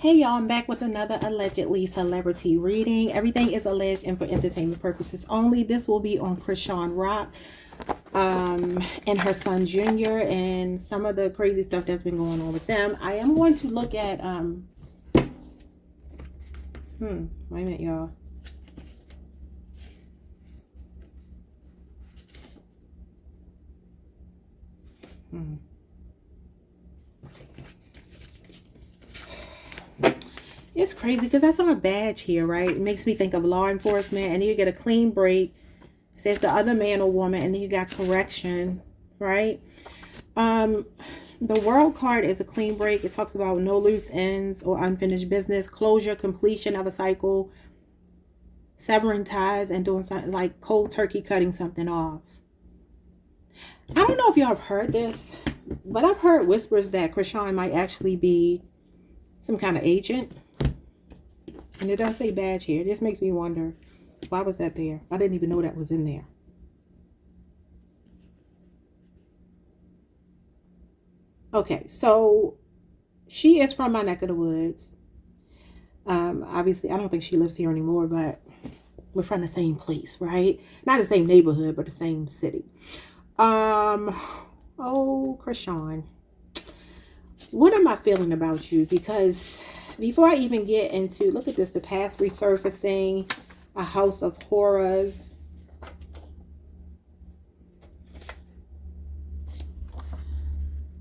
Hey y'all, I'm back with another allegedly celebrity reading. Everything is alleged and for entertainment purposes only. This will be on Chrisean Rock and her son Junior and some of the crazy stuff that's been going on with them. I am going to look at wait a minute, y'all. It's crazy because I saw a badge here, right? It makes me think of law enforcement, and then you get a clean break. It says the other man or woman, and then you got correction, right? The world card is a clean break. It talks about no loose ends or unfinished business, closure, completion of a cycle, severing ties, and doing something like cold turkey cutting something off. I don't know if y'all have heard this, but I've heard whispers that Chrisean might actually be some kind of agent. And it does say badge here. This makes me wonder, why was that there? I didn't even know that was in there. Okay, so she is from my neck of the woods. Obviously, I don't think she lives here anymore, but we're from the same place, right? Not the same neighborhood, but the same city. Oh, Chrisean, what am I feeling about you? Because before I even get into, look at this, the past resurfacing, a house of horrors.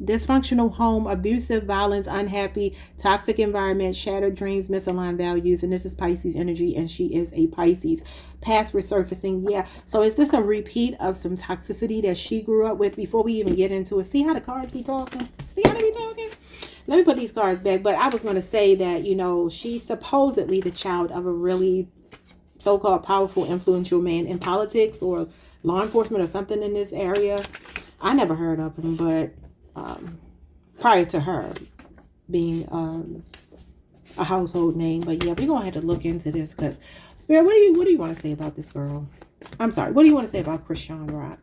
Dysfunctional home, abusive, violence, unhappy, toxic environment, shattered dreams, misaligned values. And this is Pisces energy, and she is a Pisces. Past resurfacing, yeah. So is this a repeat of some toxicity that she grew up with before we even get into it? See how the cards be talking? See how they be talking? Let me put these cards back. But I was going to say that, you know, she's supposedly the child of a really so-called powerful, influential man in politics or law enforcement or something in this area. I never heard of him, but prior to her being a household name. But yeah, we're gonna have to look into this because Spirit, what do you want to say about this girl? I'm sorry, what do you want to say about Chrisean Rock?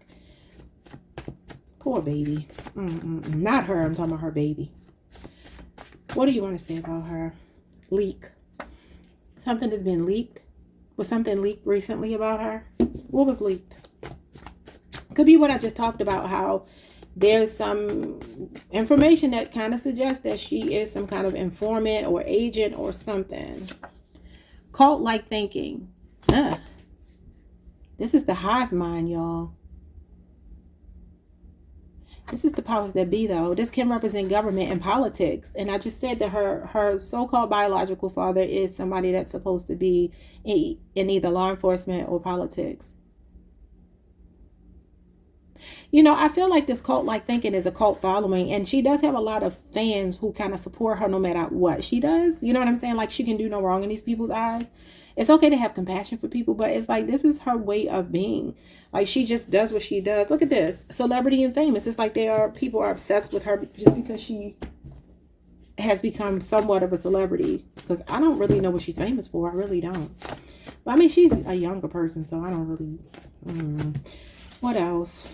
Poor baby. Not her, I'm talking about her baby. What do you want to say about her? Leak. Something has been leaked. Was something leaked recently about her? What was leaked? Could be what I just talked about, how there's some information that kind of suggests that she is some kind of informant or agent or something. Cult-like thinking. This is the hive mind, y'all. This is the powers that be, though. This can represent government and politics. And I just said that her so-called biological father is somebody that's supposed to be in either law enforcement or politics. You know, I feel like this cult-like thinking is a cult following, and she does have a lot of fans who kind of support her no matter what she does. You know what I'm saying? Like, she can do no wrong in these people's eyes. It's okay to have compassion for people, but it's like, this is her way of being. Like, she just does what she does. Look at this. Celebrity and famous. It's like people are obsessed with her just because she has become somewhat of a celebrity. Because I don't really know what she's famous for. I really don't. But I mean, she's a younger person, so I don't really... What else?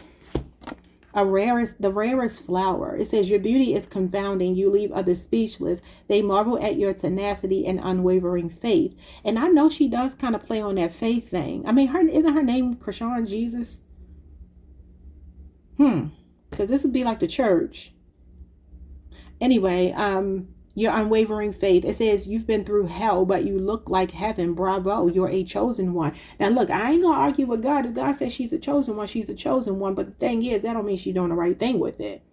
The rarest flower. It says, your beauty is confounding. You leave others speechless. They marvel at your tenacity and unwavering faith. And I know she does kind of play on that faith thing. I mean, isn't her name Chrisean Jesus? Because this would be like the church. Anyway, your unwavering faith. It says you've been through hell, but you look like heaven. Bravo, you're a chosen one. Now look, I ain't gonna argue with God. If God says she's a chosen one, she's a chosen one. But the thing is, that don't mean she's doing the right thing with it.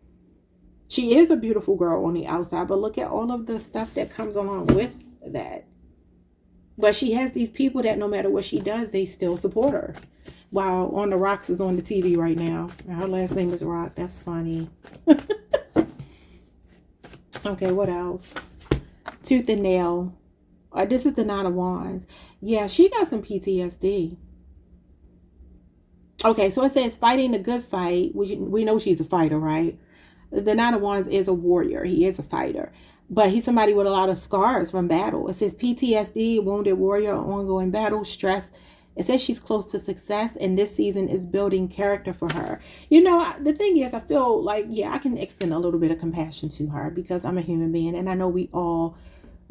She is a beautiful girl on the outside, but look at all of the stuff that comes along with that. But she has these people that no matter what she does, they still support her. While On the Rocks is on the TV right now. Her last name is Rock. That's funny. Okay, what else? Tooth and nail. This is the Nine of Wands. Yeah, she got some PTSD. Okay, so it says fighting the good fight. We know she's a fighter, right? The Nine of Wands is a warrior. He is a fighter. But he's somebody with a lot of scars from battle. It says PTSD, wounded warrior, ongoing battle, stress. It says she's close to success, and this season is building character for her. You know, the thing is, I feel like, yeah, I can extend a little bit of compassion to her because I'm a human being, and I know we all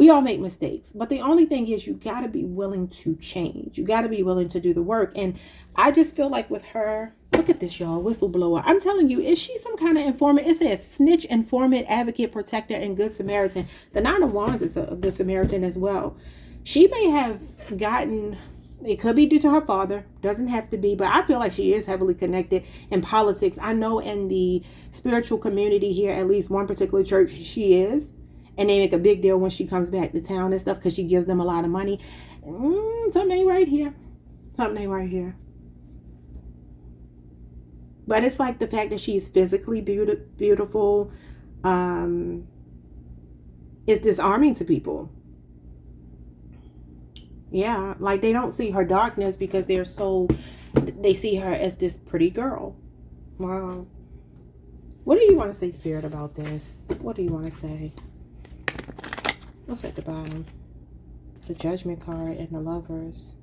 We all make mistakes, but the only thing is you got to be willing to change. You got to be willing to do the work. And I just feel like with her, look at this, y'all, whistleblower. I'm telling you, is she some kind of informant? It says snitch, informant, advocate, protector, and good Samaritan. The Nine of Wands is a good Samaritan as well. She may have gotten, it could be due to her father, doesn't have to be, but I feel like she is heavily connected in politics. I know in the spiritual community here, at least one particular church, she is. And they make a big deal when she comes back to town and stuff because she gives them a lot of money. Something ain't right here. Something ain't right here. But it's like the fact that she's physically beautiful is disarming to people. Yeah, like they don't see her darkness because they see her as this pretty girl. Wow. What do you want to say, Spirit, about this? What do you want to say? What's at the bottom? The Judgment card and the Lovers.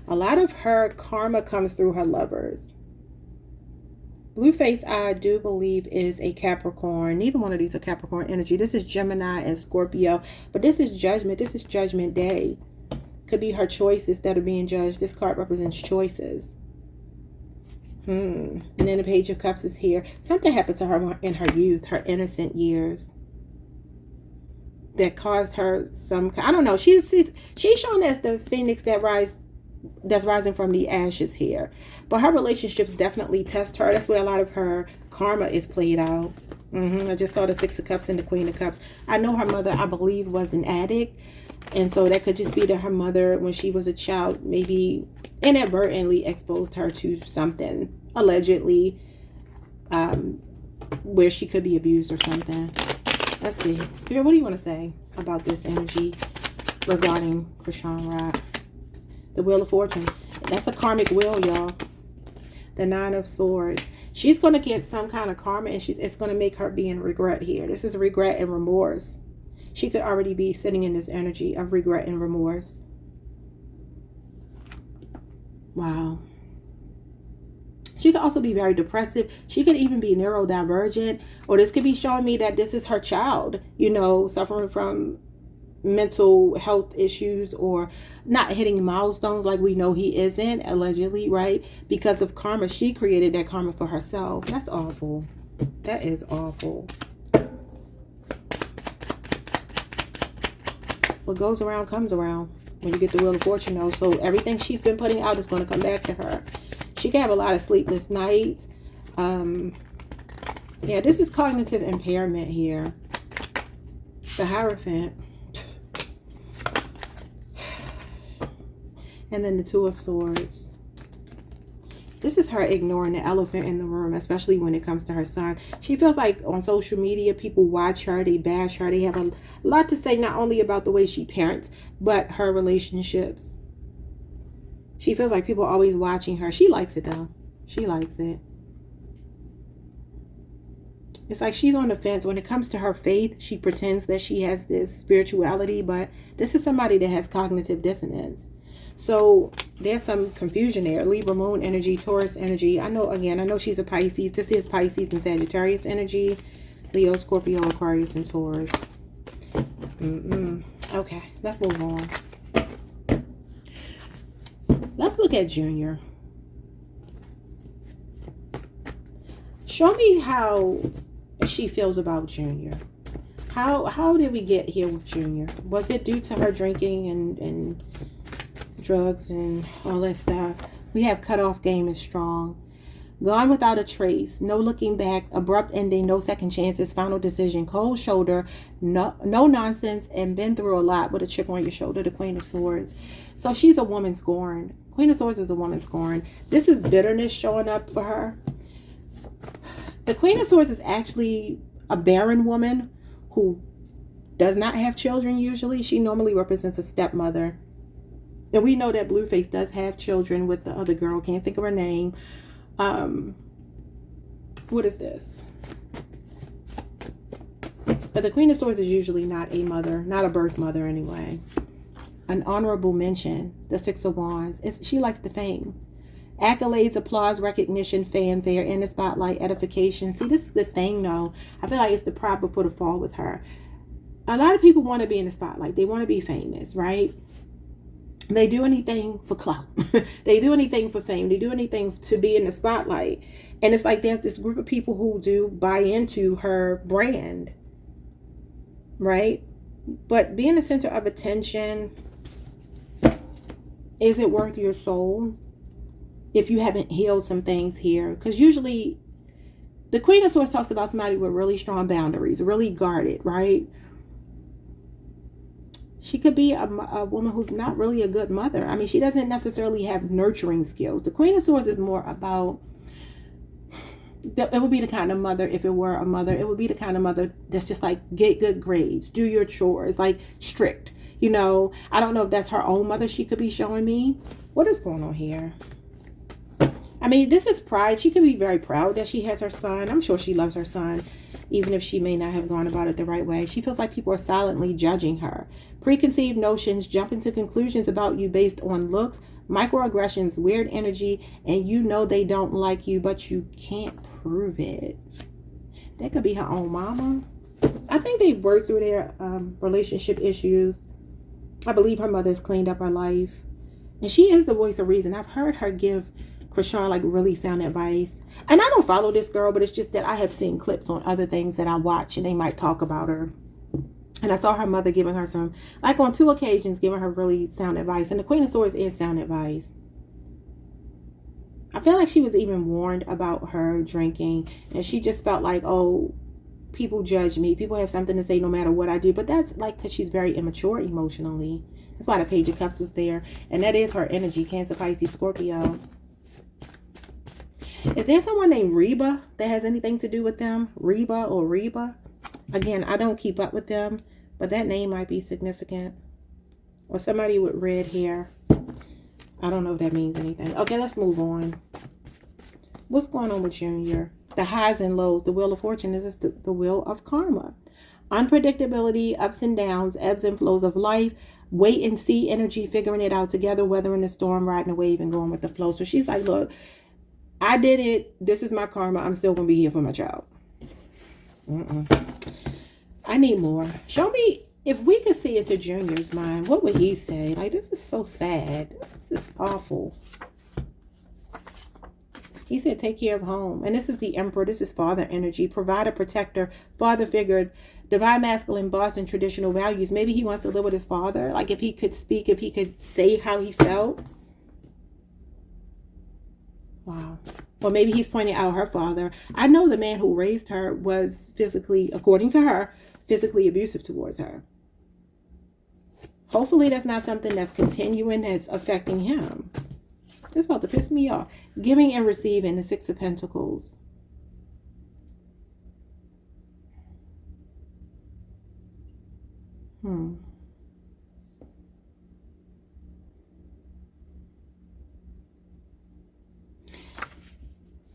A lot of her karma comes through her lovers. Blueface, I do believe, is a Capricorn. Neither one of these are Capricorn energy. This is Gemini and Scorpio. But this is Judgment. This is Judgment Day. Could be her choices that are being judged. This card represents choices. And then the Page of Cups is here. Something happened to her in her youth, her innocent years, that caused her some, I don't know. She's shown as the phoenix that's rising from the ashes here. But her relationships definitely test her. That's where a lot of her karma is played out. I just saw the Six of Cups and the Queen of Cups. I know her mother, I believe, was an addict. And so that could just be that her mother, when she was a child, maybe inadvertently exposed her to something, allegedly, where she could be abused or something. Let's see. Spirit, what do you want to say about this energy regarding Chrisean Rock? The Wheel of Fortune. That's a karmic wheel, y'all. The Nine of Swords. She's going to get some kind of karma, and it's going to make her be in regret here. This is regret and remorse. She could already be sitting in this energy of regret and remorse. Wow. She could also be very depressive. She could even be neurodivergent. Or this could be showing me that this is her child, you know, suffering from mental health issues or not hitting milestones like we know he isn't, allegedly, right? Because of karma. She created that karma for herself. That's awful. That is awful. What goes around comes around when you get the Wheel of Fortune, though. So everything she's been putting out is going to come back to her. She can have a lot of sleepless nights. Yeah, this is cognitive impairment here. The Hierophant. And then the Two of Swords. This is her ignoring the elephant in the room, especially when it comes to her son. She feels like on social media, people watch her, they bash her. They have a lot to say, not only about the way she parents, but her relationships. She feels like people are always watching her. She likes it, though. She likes it. It's like she's on the fence. When it comes to her faith, she pretends that she has this spirituality, but this is somebody that has cognitive dissonance. So there's some confusion there. Libra moon energy, Taurus energy. I know she's a Pisces. This is Pisces and Sagittarius energy. Leo, Scorpio, Aquarius, and Taurus. Okay, let's move on. Let's look at Junior. Show me how she feels about Junior. How did we get here with Junior? Was it due to her drinking and drugs and all that stuff? We have cutoff game is strong. Gone without a trace. No looking back. Abrupt ending. No second chances. Final decision. Cold shoulder. No nonsense. And been through a lot with a chip on your shoulder. The Queen of Swords. So she's a woman scorned. Queen of Swords is a woman scorned. This is bitterness showing up for her. The Queen of Swords is actually a barren woman who does not have children usually. She normally represents a stepmother. And we know that Blueface does have children with the other girl. Can't think of her name. What is this? But the Queen of Swords is usually not a mother, not a birth mother anyway. An honorable mention, the Six of Wands. She likes the fame. Accolades, applause, recognition, fanfare, in the spotlight, edification. See, this is the thing, though. I feel like it's the pride before the fall with her. A lot of people want to be in the spotlight. They want to be famous, right? They do anything for clout. They do anything for fame. They do anything to be in the spotlight. And it's like there's this group of people who do buy into her brand, right? But being the center of attention, is it worth your soul if you haven't healed some things here? Because usually the Queen of Swords talks about somebody with really strong boundaries, really guarded, right? She could be a woman who's not really a good mother. I mean, she doesn't necessarily have nurturing skills. The Queen of Swords is more about, it would be the kind of mother, if it were a mother, it would be the kind of mother that's just like, get good grades, do your chores, like strict. You know, I don't know if that's her own mother she could be showing me. What is going on here? I mean, this is pride. She could be very proud that she has her son. I'm sure she loves her son, even if she may not have gone about it the right way. She feels like people are silently judging her. Preconceived notions, jumping to conclusions about you based on looks, microaggressions, weird energy, and you know they don't like you, but you can't prove it. That could be her own mama. I think they've worked through their relationship issues. I believe her mother's cleaned up her life. And she is the voice of reason. I've heard her give Chrisean like really sound advice. And I don't follow this girl, but it's just that I have seen clips on other things that I watch and they might talk about her. And I saw her mother giving her some, like on 2 occasions, giving her really sound advice. And the Queen of Swords is sound advice. I feel like she was even warned about her drinking. And she just felt like, oh, people judge me. People have something to say no matter what I do. But that's like because she's very immature emotionally. That's why the Page of Cups was there. And that is her energy. Cancer, Pisces, Scorpio. Is there someone named Reba that has anything to do with them? Reba or Reba? Again, I don't keep up with them, but that name might be significant. Or somebody with red hair. I don't know if that means anything. Okay, let's move on. What's going on with Junior? The highs and lows. The Wheel of Fortune. This is the wheel of karma. Unpredictability, ups and downs, ebbs and flows of life. Wait and see energy, figuring it out together, weathering the storm, riding a wave, and going with the flow. So she's like, look, I did it. This is my karma. I'm still going to be here for my child. I need more. Show me, if we could see into Junior's mind, what would he say? Like, this is so sad. This is awful. He said, take care of home. And this is the Emperor. This is father energy. Provider, protector, father figure, divine masculine, boss, and traditional values. Maybe he wants to live with his father. Like, if he could speak, if he could say how he felt. Wow. Or maybe he's pointing out her father. I know the man who raised her was physically, according to her, physically abusive towards her. Hopefully that's not something that's continuing, that's affecting him. It's about to piss me off. Giving and receiving, the 6 of Pentacles.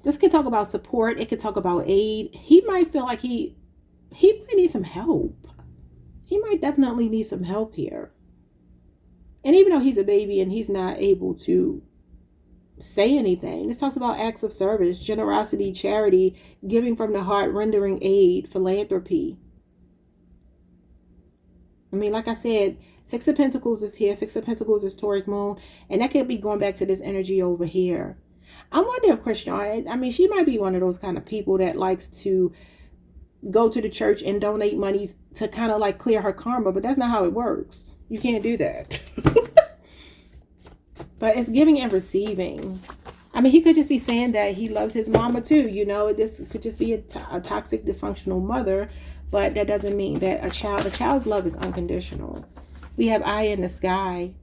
This could talk about support. It could talk about aid. He might feel like he might need some help. He might definitely need some help here. And even though he's a baby and he's not able to say anything, this talks about acts of service, generosity, charity, giving from the heart, rendering aid, philanthropy. I mean, like I said, 6 of Pentacles is here. 6 of Pentacles is Taurus moon. And that could be going back to this energy over here. I wonder if Chrisean, I mean, she might be one of those kind of people that likes to go to the church and donate money to kind of like clear her karma, but that's not how it works. You can't do that. But it's giving and receiving. I mean, he could just be saying that he loves his mama too. You know, this could just be a toxic, dysfunctional mother, but that doesn't mean that a child's love is unconditional. We have Eye in the Sky.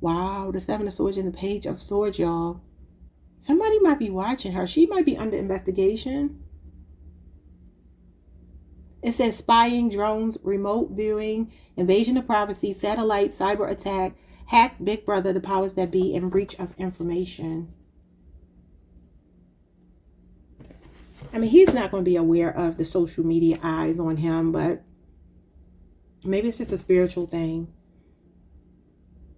Wow, the 7 of Swords and the Page of Swords, y'all. Somebody might be watching her. She might be under investigation. It says spying, drones, remote viewing, invasion of privacy, satellite, cyber attack, hack, Big Brother, the powers that be, and breach of information. I mean, he's not going to be aware of the social media eyes on him, but maybe it's just a spiritual thing.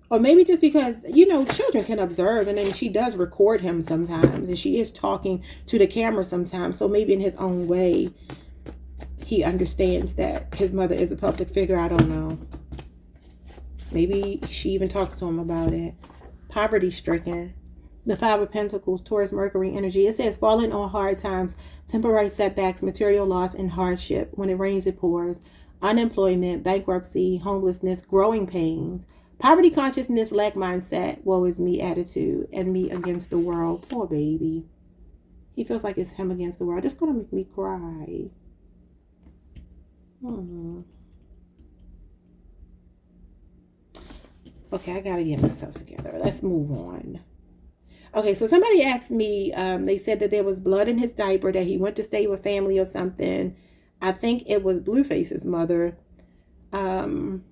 Or maybe just because, you know, children can observe, and then she does record him sometimes, and she is talking to the camera sometimes. So maybe in his own way, he understands that his mother is a public figure. I don't know. Maybe she even talks to him about it. Poverty stricken. The Five of Pentacles, Taurus, Mercury energy. It says falling on hard times, temporary setbacks, material loss, and hardship. When it rains, it pours. Unemployment, bankruptcy, homelessness, growing pains. Poverty consciousness, lack mindset, woe is me attitude, and me against the world. Poor baby. He feels like it's him against the world. It's going to make me cry. Okay, I got to get myself together. Let's move on. Okay, so somebody asked me, they said that there was blood in his diaper, that he went to stay with family or something. I think it was Blueface's mother. And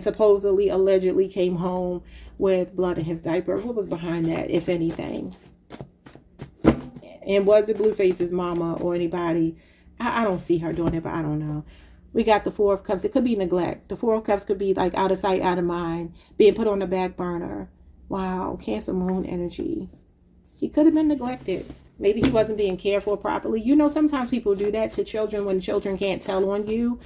supposedly, allegedly came home with blood in his diaper. What was behind that, if anything? And was it Blueface's mama or anybody? I don't see her doing it, but I don't know. We got the Four of Cups. It could be neglect. The Four of Cups could be like out of sight, out of mind, being put on the back burner. Wow, Cancer Moon energy. He could have been neglected. Maybe he wasn't being cared for properly. You know, sometimes people do that to children when children can't tell on you.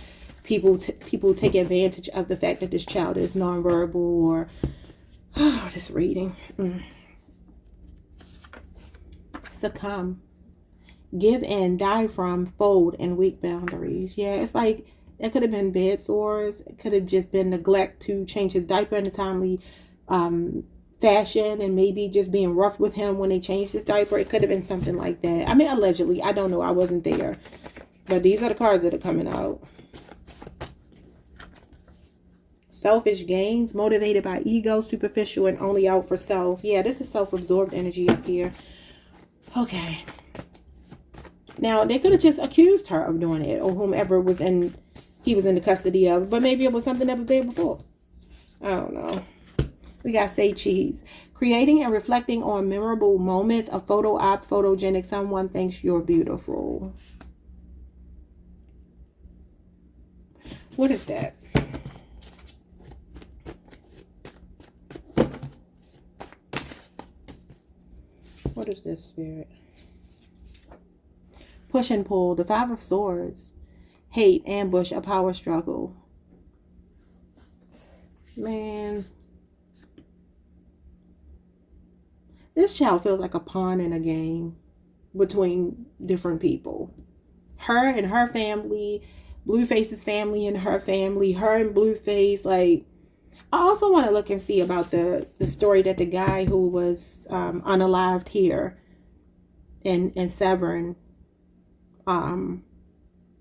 People take advantage of the fact that this child is nonverbal or just reading. Succumb. Give in, die from, fold, and weak boundaries. Yeah, it's like it could have been bed sores. It could have just been neglect to change his diaper in a timely fashion, and maybe just being rough with him when they changed his diaper. It could have been something like that. I mean, allegedly. I don't know. I wasn't there. But these are the cards that are coming out. Selfish gains, motivated by ego, superficial, and only out for self. Yeah, this is self-absorbed energy up here. Okay. Now, they could have just accused her of doing it, or whomever he was in the custody of. But maybe it was something that was there before. I don't know. We got Say Cheese. Creating and reflecting on memorable moments. A photo op, photogenic. Someone thinks you're beautiful. What is that? What is this, Spirit? Push and pull. The Five of Swords. Hate, ambush, a power struggle. Man. This child feels like a pawn in a game between different people. Her and her family, Blueface's family and her family, her and Blueface. Like, I also want to look and see about the story that the guy who was unalived here in Severn,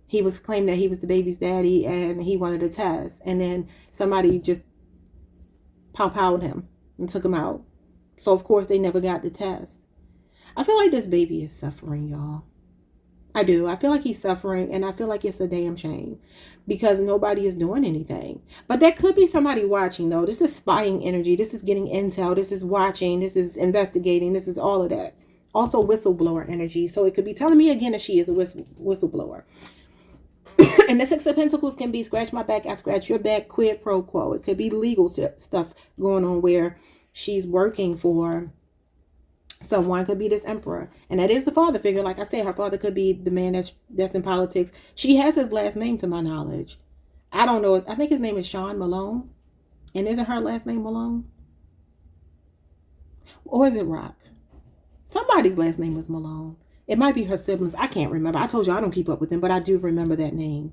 he was claiming that he was the baby's daddy and he wanted a test. And then somebody just pow-powed him and took him out. So, of course, they never got the test. I feel like this baby is suffering, y'all. I do. I feel like he's suffering, and I feel like it's a damn shame because nobody is doing anything. But there could be somebody watching, though. This is spying energy. This is getting intel. This is watching. This is investigating. This is all of that. Also, whistleblower energy. So it could be telling me again that she is a whistleblower. And the Six of Pentacles can be scratch my back, I scratch your back, quid pro quo. It could be legal stuff going on where she's working for someone. Could be this emperor, and that is the father figure. Like I said, her father could be the man that's in politics. She has his last name to my knowledge. I don't know. I think his name is Sean Malone, and isn't her last name Malone? Or is it Rock? Somebody's last name was Malone. It might be her siblings. I can't remember. I told you I don't keep up with them, but I do remember that name.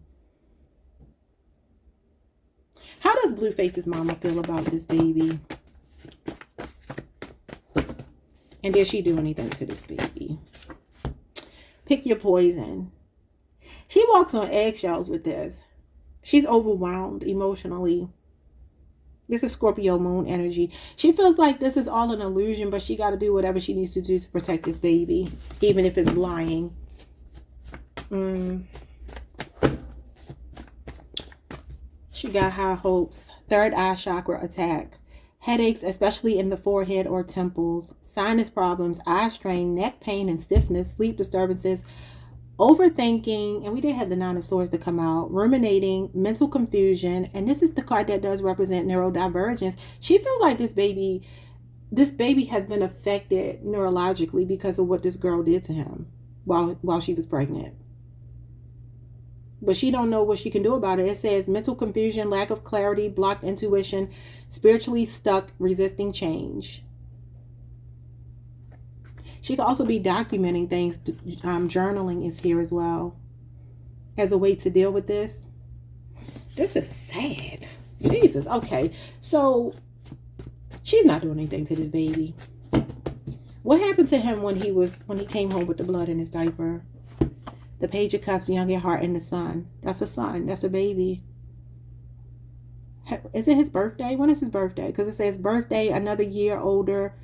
How does Blueface's mama feel about this baby? And did she do anything to this baby? Pick your poison. She walks on eggshells with this. She's overwhelmed emotionally. This is Scorpio moon energy. She feels like this is all an illusion, but she got to do whatever she needs to do to protect this baby, even if it's lying. She got high hopes. Third eye chakra attack. Headaches, especially in the forehead or temples. Sinus problems, eye strain, neck pain and stiffness, sleep disturbances, overthinking, and we did have the Nine of Swords to come out, ruminating, mental confusion, and this is the card that does represent neurodivergence. She feels like this baby has been affected neurologically because of what this girl did to him while she was pregnant. but she don't know what she can do about it. It says mental confusion, lack of clarity, blocked intuition, spiritually stuck, resisting change. She could also be documenting things. Journaling is here as well as a way to deal with this. This is sad. Jesus. Okay. So she's not doing anything to this baby. What happened to him when he came home with the blood in his diaper? The Page of Cups, young at heart, and the sun. That's a son. That's a baby. Is it his birthday? When is his birthday? Because it says birthday, another year older,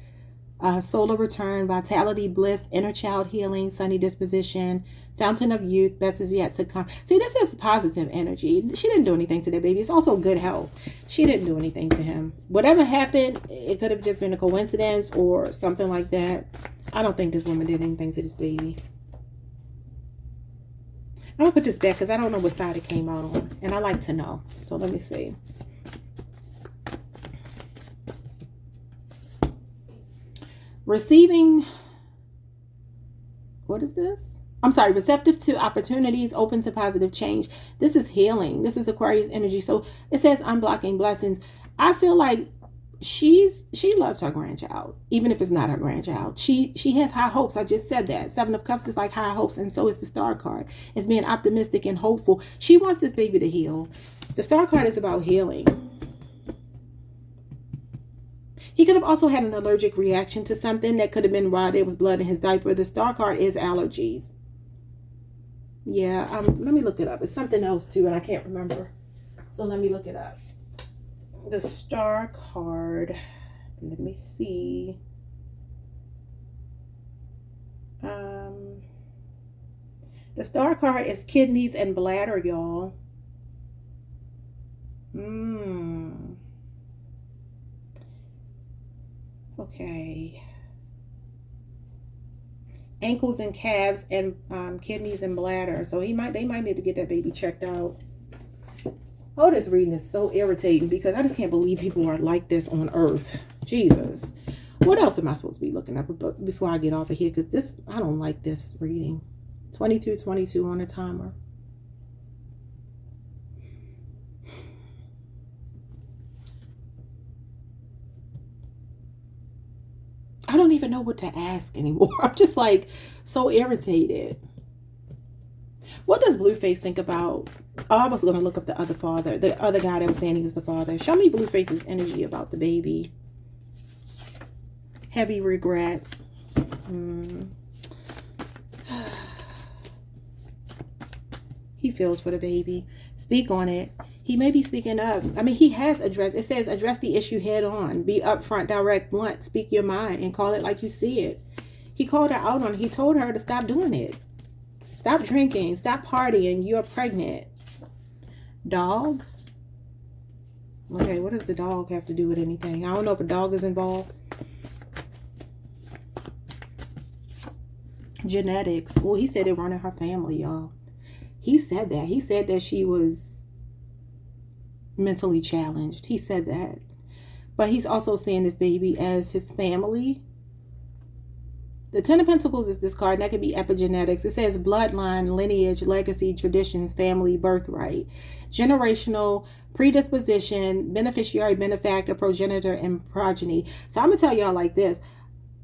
solar return, vitality, bliss, inner child healing, sunny disposition, fountain of youth, best is yet to come. See, this is positive energy. She didn't do anything to that baby. It's also good health. She didn't do anything to him. Whatever happened, it could have just been a coincidence or something like that. I don't think this woman did anything to this baby. I'm going to put this back because I don't know what side it came out on. And I like to know. So let me see. Receiving. What is this? I'm sorry. Receptive to opportunities, open to positive change. This is healing. This is Aquarius energy. So it says unblocking blessings. I feel like she loves her grandchild, even if it's not her grandchild. She has high hopes. I just said that. Seven of Cups is like high hopes, and so is the Star card. It's being optimistic and hopeful. She wants this baby to heal. The Star card is about healing. He could have also had an allergic reaction to something. That could have been why there was blood in his diaper. The Star card is allergies. Yeah, let me look it up. It's something else too, and I can't remember. So let me look it up. The Star card. Let me see. The Star card is kidneys and bladder, y'all. Okay. Ankles and calves and kidneys and bladder. So they might need to get that baby checked out. Oh, this reading is so irritating because I just can't believe people are like this on Earth. Jesus. What else am I supposed to be looking up before I get off of here? Because I don't like this reading. 22:22 on the timer. I don't even know what to ask anymore. I'm just like so irritated. What does Blueface think about? Oh, I was going to look up the other father. The other guy that was saying he was the father. Show me Blueface's energy about the baby. Heavy regret. He feels for the baby. Speak on it. He may be speaking up. I mean, he has addressed. It says address the issue head on. Be upfront, direct, blunt. Speak your mind and call it like you see it. He called her out on it. He told her to stop doing it. Stop drinking. Stop partying. You're pregnant. Dog? Okay, what does the dog have to do with anything? I don't know if a dog is involved. Genetics. Well, he said it running her family, y'all. He said that. He said that she was mentally challenged. He said that. But he's also seeing this baby as his family. The Ten of Pentacles is this card, and that could be epigenetics. It says bloodline, lineage, legacy, traditions, family, birthright, generational, predisposition, beneficiary, benefactor, progenitor, and progeny. So I'm going to tell y'all like this.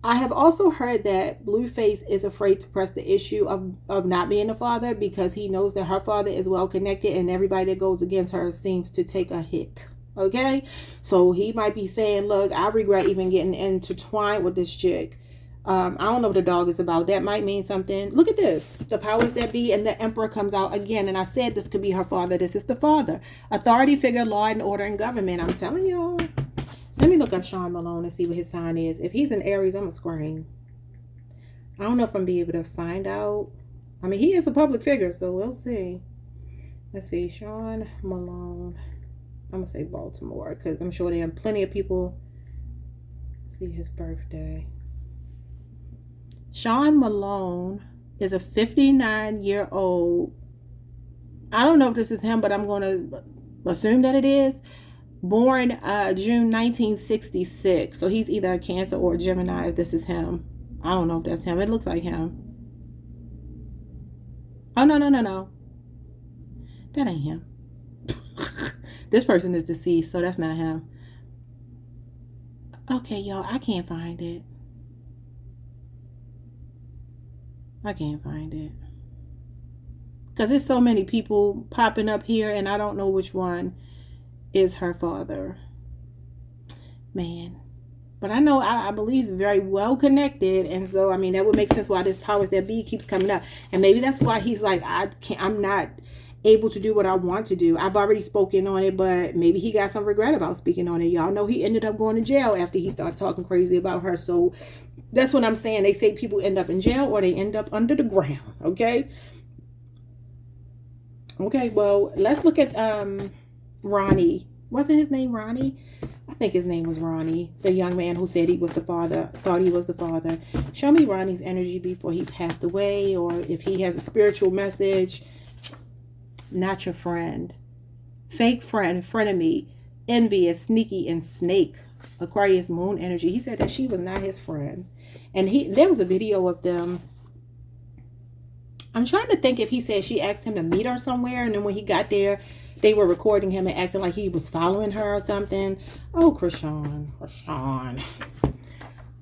I have also heard that Blueface is afraid to press the issue of not being a father because he knows that her father is well connected and everybody that goes against her seems to take a hit. Okay? So he might be saying, look, I regret even getting intertwined with this chick. I don't know what the dog is about. That might mean something. Look at this. The powers that be, and the Emperor comes out again. And I said this could be her father. This is the father. Authority figure, law and order and government. I'm telling y'all. Let me look up Sean Malone and see what his sign is. If he's in Aries, I'm going to scream. I don't know if I'm going to be able to find out. I mean, he is a public figure, so we'll see. Let's see. Sean Malone. I'm going to say Baltimore because I'm sure there are plenty of people. See his birthday. Sean Malone is a 59-year-old. I don't know if this is him, but I'm going to assume that it is. Born June 1966. So he's either a Cancer or a Gemini if this is him. I don't know if that's him. It looks like him. Oh, no. That ain't him. This person is deceased, so that's not him. Okay, y'all, I can't find it. I can't find it. Because there's so many people popping up here, and I don't know which one is her father. Man. But I know, I believe he's very well connected. And so, I mean, that would make sense why this powers that be keeps coming up. And maybe that's why he's like, I'm not able to do what I want to do. I've already spoken on it, but maybe he got some regret about speaking on it. Y'all know he ended up going to jail after he started talking crazy about her. So that's what I'm saying. They say people end up in jail or they end up under the ground. Okay. Okay. Well, let's look at Ronnie. Wasn't his name Ronnie? I think his name was Ronnie, the young man who said he was the father, thought he was the father. Show me Ronnie's energy before he passed away, or if he has a spiritual message. Not your friend. Fake friend, frenemy, envious, sneaky, and snake. Aquarius moon energy. He said that she was not his friend. And there was a video of them. I'm trying to think if he said she asked him to meet her somewhere, and then when he got there, they were recording him and acting like he was following her or something. Oh, Chrisean.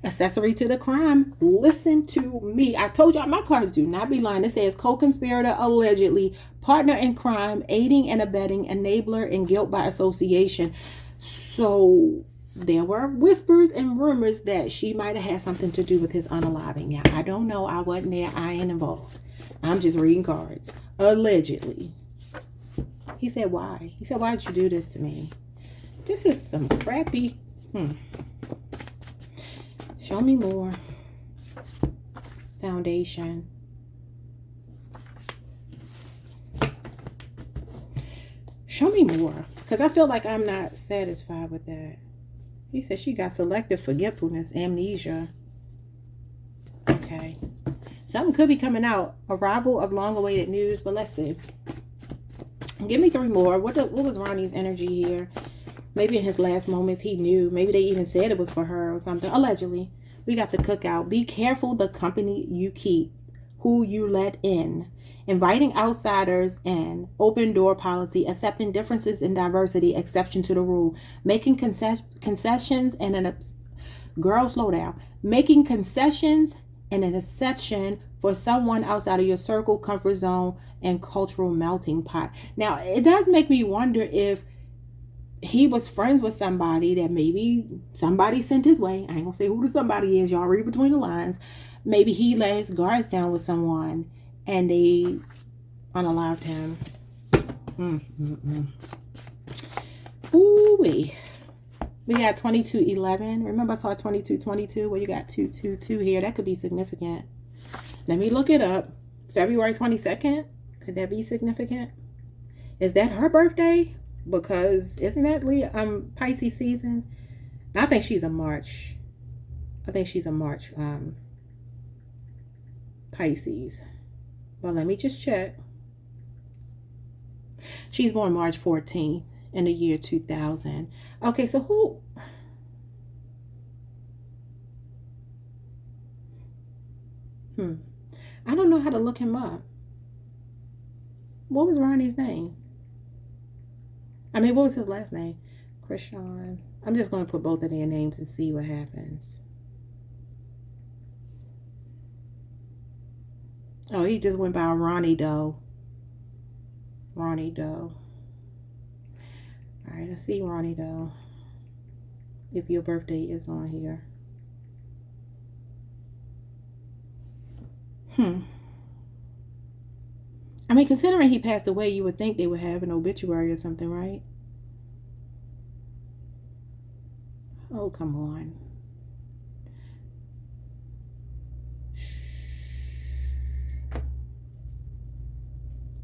Accessory to the crime. Listen to me. I told y'all my cards do not be lying. It says co-conspirator, allegedly, partner in crime, aiding and abetting, enabler, and guilt by association. So there were whispers and rumors that she might have had something to do with his unaliving. Now, I don't know. I wasn't there. I ain't involved. I'm just reading cards. Allegedly. He said, why? He said, why'd you do this to me? This is some crappy. Show me more. Foundation. Show me more. Because I feel like I'm not satisfied with that. He said she got selective forgetfulness, amnesia. Okay. Something could be coming out. Arrival of long-awaited news. But let's see. Give me 3 more. What was Ronnie's energy here? Maybe in his last moments he knew. Maybe they even said it was for her or something. Allegedly. We got the cookout. Be careful the company you keep. Who you let in. Inviting outsiders in. Open door policy. Accepting differences in diversity. Exception to the rule. Making concessions and an... Girl, slow down. Making concessions and an exception for someone outside of your circle, comfort zone, and cultural melting pot. Now, it does make me wonder if he was friends with somebody that maybe somebody sent his way. I ain't gonna say who the somebody is. Y'all read between the lines. Maybe he let his guards down with someone and they unalived him. Ooh-wee. We got 2211. Remember I saw 2222 where you got 222 here. That could be significant. Let me look it up. February 22nd. Could that be significant? Is that her birthday? Because isn't that Pisces season? I think she's a March. I think she's a March Pisces. Well, let me just check. She's born March 14th in the year 2000. Okay, so who? I don't know how to look him up. What was Ronnie's name? I mean, what was his last name? Chrisean. I'm just going to put both of their names and see what happens. Oh, he just went by Ronnie Doe. Ronnie Doe. All right, let's see Ronnie Doe. If your birthday is on here. I mean, considering he passed away, you would think they would have an obituary or something, right? Oh, come on.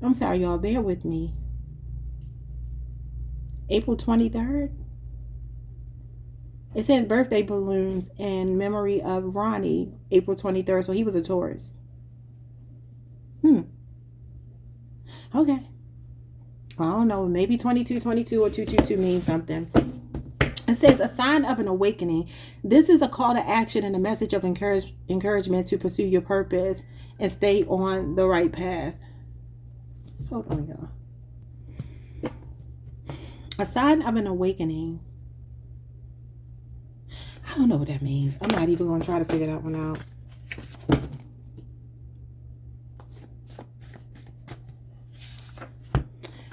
I'm sorry, y'all. Bear with me. April 23rd. It says birthday balloons in memory of Ronnie, April 23rd. So he was a Taurus. Okay. Well, I don't know. Maybe 2222 or 222 means something. It says a sign of an awakening. This is a call to action and a message of encouragement to pursue your purpose and stay on the right path. Hold on, y'all. A sign of an awakening. I don't know what that means. I'm not even going to try to figure that one out.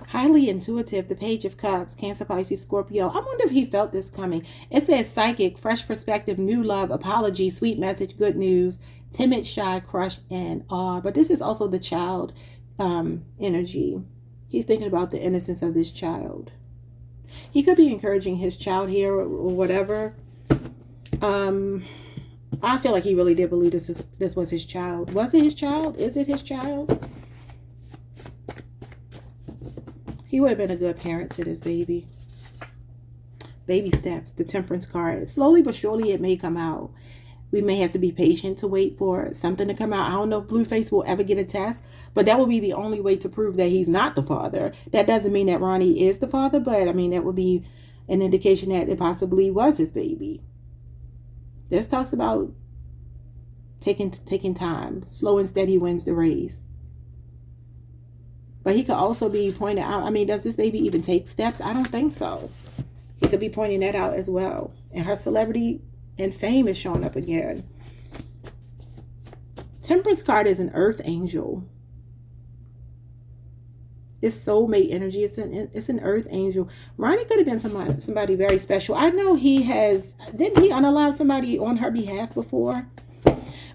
Highly intuitive, the Page of Cups, Cancer, Pisces, Scorpio. I wonder if he felt this coming. It says psychic, fresh perspective, new love, apology, sweet message, good news, timid, shy, crush, and awe. But this is also the child energy. He's thinking about the innocence of this child. He could be encouraging his child here or whatever. I feel like he really did believe this was his child. Was it his child? Is it his child? He would have been a good parent to this baby. Baby steps, the Temperance card. Slowly but surely it may come out. We may have to be patient to wait for something to come out. I don't know if Blueface will ever get a test, but that would be the only way to prove that he's not the father. That doesn't mean that Ronnie is the father, but I mean, that would be an indication that it possibly was his baby. This talks about taking time. Slow and steady wins the race. But he could also be pointing out, I mean, does this baby even take steps? I don't think so. He could be pointing that out as well. And her celebrity and fame is showing up again. Temperance card is an earth angel. It's soulmate energy. It's an earth angel. Ronnie could have been somebody very special. I know he has, didn't he unallow somebody on her behalf before?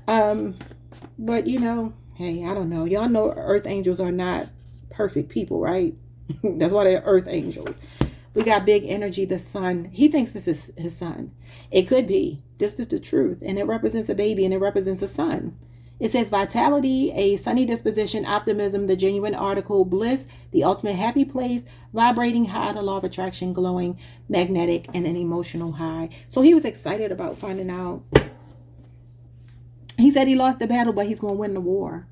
But you know, hey, I don't know. Y'all know earth angels are not perfect people, right? That's why they're earth angels. We got big energy, the sun. He thinks this is his son. It could be. This is the truth. And it represents a baby and it represents a son. It says vitality, a sunny disposition, optimism, the genuine article, bliss, the ultimate happy place, vibrating high, the law of attraction, glowing, magnetic, and an emotional high. So he was excited about finding out. He said he lost the battle, but he's going to win the war.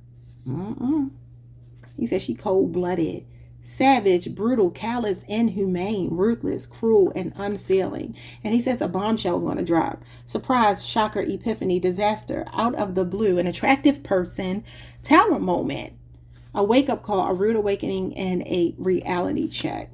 He said she cold-blooded, savage, brutal, callous, inhumane, ruthless, cruel, and unfeeling. And he says a bombshell is going to drop. Surprise, shocker, epiphany, disaster, out of the blue, an attractive person, tower moment, a wake-up call, a rude awakening, and a reality check.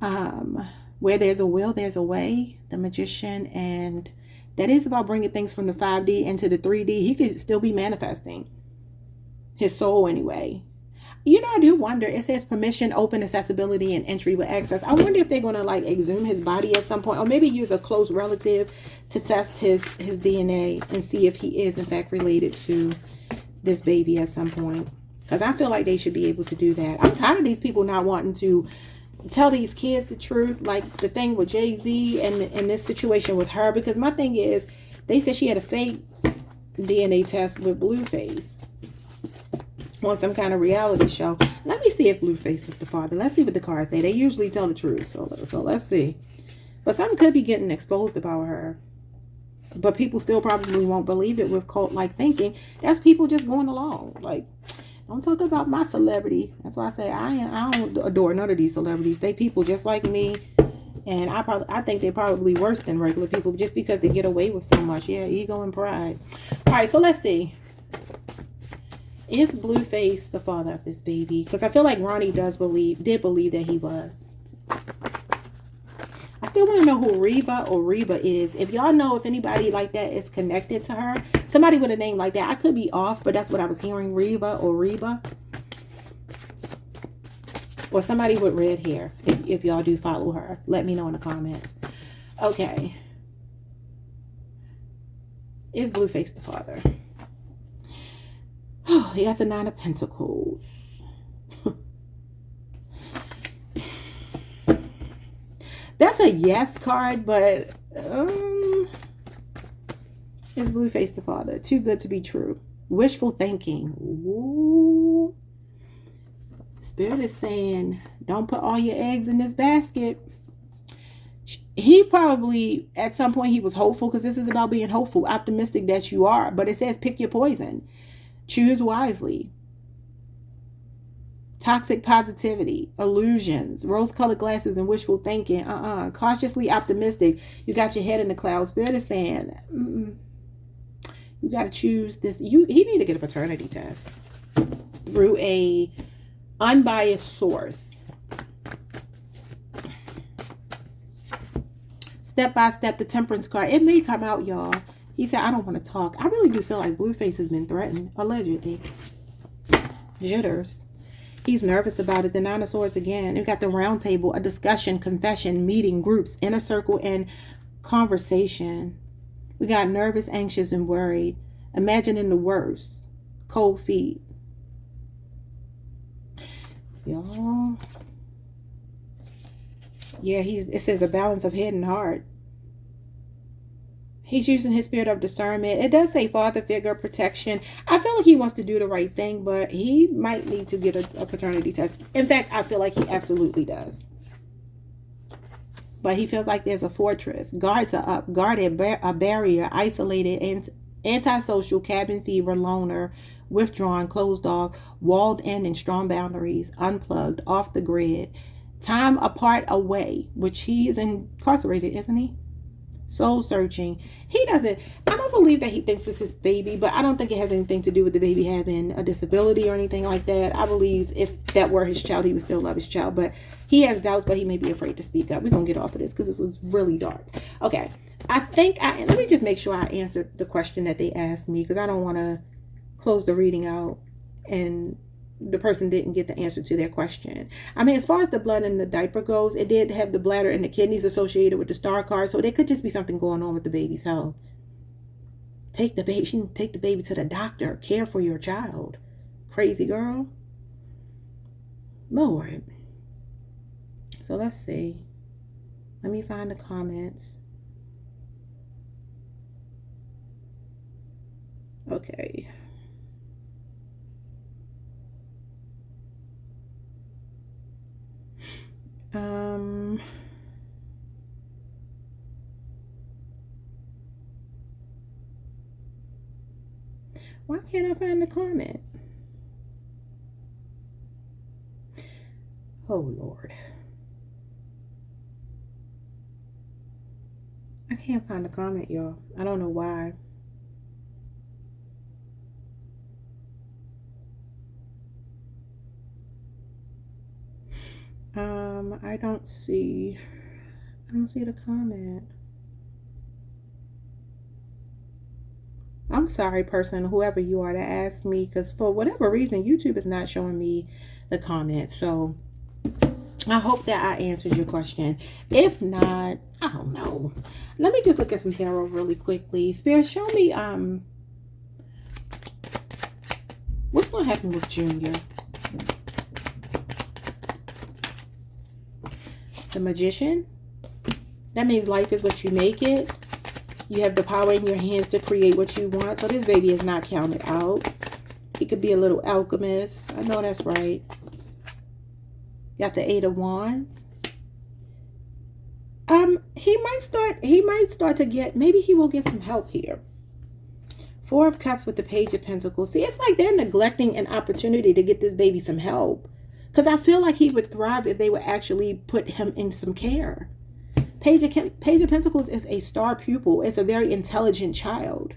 Where there's a will, there's a way. The Magician, and that is about bringing things from the 5D into the 3D. He could still be manifesting. His soul anyway. You know, I do wonder. It says permission, open, accessibility, and entry with access. I wonder if they're going to like exhume his body at some point, or maybe use a close relative to test his DNA and see if he is in fact related to this baby at some point. Because I feel like they should be able to do that. I'm tired of these people not wanting to tell these kids the truth, like the thing with Jay-Z and this situation with her. Because my thing is, they said she had a fake DNA test with Blueface on some kind of reality show. Let me see if Blueface is the father. Let's see what the cards say. They usually tell the truth. So let's see. But something could be getting exposed about her. But people still probably won't believe it with cult-like thinking. That's people just going along. Like, don't talk about my celebrity. That's why I say I don't adore none of these celebrities. They people just like me. And I think they're probably worse than regular people just because they get away with so much. Yeah, ego and pride. All right, so let's see. Is Blueface the father of this baby? Because I feel like Ronnie did believe that he was. I still want to know who Reba or Reba is. If y'all know if anybody like that is connected to her, somebody with a name like that. I could be off, but that's what I was hearing. Reba or Reba. Or somebody with red hair. If y'all do follow her, let me know in the comments. Okay. Is Blueface the father? He has a 9 of Pentacles. That's a yes card, but is Blueface the father? Too good to be true. Wishful thinking. Ooh. Spirit is saying, don't put all your eggs in this basket. He probably, at some point, he was hopeful, because this is about being hopeful, optimistic that you are. But it says pick your poison. Choose wisely. Toxic positivity, illusions, rose-colored glasses, and wishful thinking. Cautiously optimistic. You got your head in the clouds. Spirit is saying, you got to choose this. He need to get a paternity test through a unbiased source. Step by step, the temperance card. It may come out, y'all. He said, I don't want to talk. I really do feel like Blueface has been threatened, allegedly. Jitters. He's nervous about it. The Nine of Swords again. We've got the round table, a discussion, confession, meeting, groups, inner circle, and conversation. We got nervous, anxious, and worried. Imagining the worst. Cold feet. Y'all. Yeah, it says a balance of head and heart. He's using his spirit of discernment. It does say father figure, protection. I feel like he wants to do the right thing, but he might need to get a paternity test. In fact, I feel like he absolutely does. But he feels like there's a fortress. Guards are up. Guarded, a barrier, isolated, and antisocial, cabin fever, loner, withdrawn, closed off, walled in and strong boundaries, unplugged, off the grid, time apart, away, which he is incarcerated, isn't he? Soul searching. I don't believe that he thinks it's his baby, but I don't think it has anything to do with the baby having a disability or anything like that. I believe if that were his child, he would still love his child, but he has doubts, but he may be afraid to speak up. We're going to get off of this because it was really dark. Okay. Let me just make sure I answered the question that they asked me, because I don't want to close the reading out and the person didn't get the answer to their question. I mean, as far as the blood in the diaper goes, it did have the bladder and the kidneys associated with the star card. So there could just be something going on with the baby's health. Take the baby to the doctor. Care for your child. Crazy girl. Lord. So let's see. Let me find the comments. Okay. Why can't I find the comment? Oh, Lord. I can't find the comment, y'all. I don't know why. I don't see the comment. I'm sorry, person, whoever you are, to ask me, because for whatever reason, YouTube is not showing me the comment. So I hope that I answered your question. If not, I don't know. Let me just look at some tarot really quickly. Spirit, show me what's going to happen with Junior. The Magician. That means life is what you make it. You have the power in your hands to create what you want. So this baby is not counted out. He could be a little alchemist. I know that's right. Got the Eight of Wands. He might start to get, maybe he will get some help here. Four of Cups with the Page of Pentacles. See, it's like they're neglecting an opportunity to get this baby some help. Because I feel like he would thrive if they would actually put him in some care. Page of Pentacles is a star pupil. It's a very intelligent child.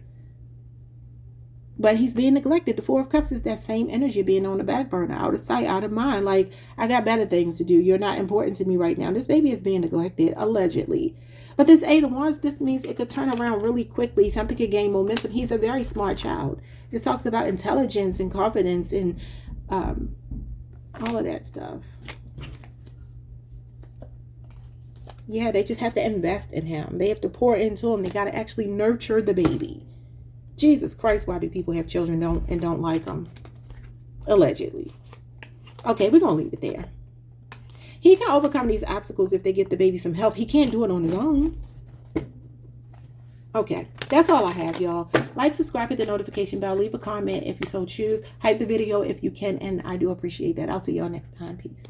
But he's being neglected. The Four of Cups is that same energy being on the back burner. Out of sight, out of mind. Like, I got better things to do. You're not important to me right now. This baby is being neglected, allegedly. But this Eight of Wands, this means it could turn around really quickly. Something could gain momentum. He's a very smart child. This talks about intelligence and confidence and all of that stuff. Yeah, they just have to invest in him. They have to pour into him. They got to actually nurture the baby. Jesus Christ, why do people have children and don't like them? Allegedly. Okay, we're going to leave it there. He can overcome these obstacles if they get the baby some help. He can't do it on his own. Okay, that's all I have, y'all. Like, subscribe, hit the notification bell, leave a comment if you so choose. Hype the video if you can, and I do appreciate that. I'll see y'all next time. Peace.